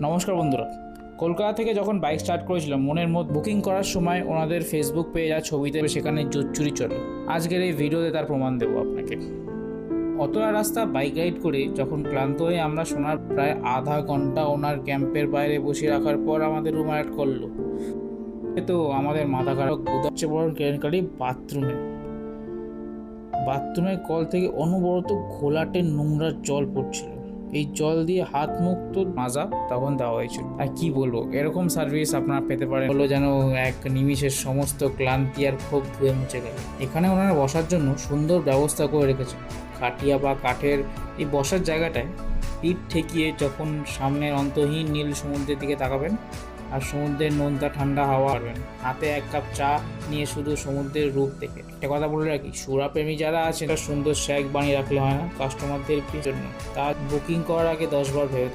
নমস্কার বন্ধুরা, কলকাতা থেকে যখন বাইক স্টার্ট করেছিলাম মনের মধ্যে বুকিং করার সময় ওনাদের ফেসবুক পেজ আর ছবিতে সেখানে জুচ্চুরি চলে। আজকের এই ভিডিওতে তার প্রমাণ দেবো আপনাকে। অতটা রাস্তা বাইক রাইড করে যখন ক্লান্ত হয়ে আমরা শোনার প্রায় আধা ঘন্টা ওনার ক্যাম্পের বাইরে বসে রাখার পর আমাদের রুম অ্যাড করলো। তো আমাদের মাথা খারাপ। সবচেয়ে বড় কেলেঙ্কারি বাথরুমের কল থেকে অনবরত ঘোলাটে নোংরা জল পড়ছিল। এই জল দিয়ে হাত মুখ তো মাজা তখন দেওয়া হয়েছিল। আর কি বলবো, এরকম সার্ভিস আপনারা পেতে পারেন হলো যেন এক নিমিষের সমস্ত ক্লান্তি আর ক্ষোভ ধুয়ে মুছে গেল। এখানে ওনারা বসার জন্য সুন্দর ব্যবস্থা করে রেখেছে। খাটিয়া বা কাঠের এই বসার জায়গাটায় পিঠ ঠেকিয়ে যখন সামনের অন্তহীন নীল সমুদ্রের দিকে তাকাবেন আর সমুদ্রের নোনতা ঠান্ডা হাওয়া পাবেন, হাতে এক কাপ চা নিয়ে শুধু সমুদ্রের রূপ দেখে। একটা কথা বলে রাখি, সুরাপ্রেমী যারা আছে সুন্দর শ্যাক বানিয়ে রাখলে হয় না কাস্টমারদের জন্য। তা বুকিং করার আগে 10 বার ভেবে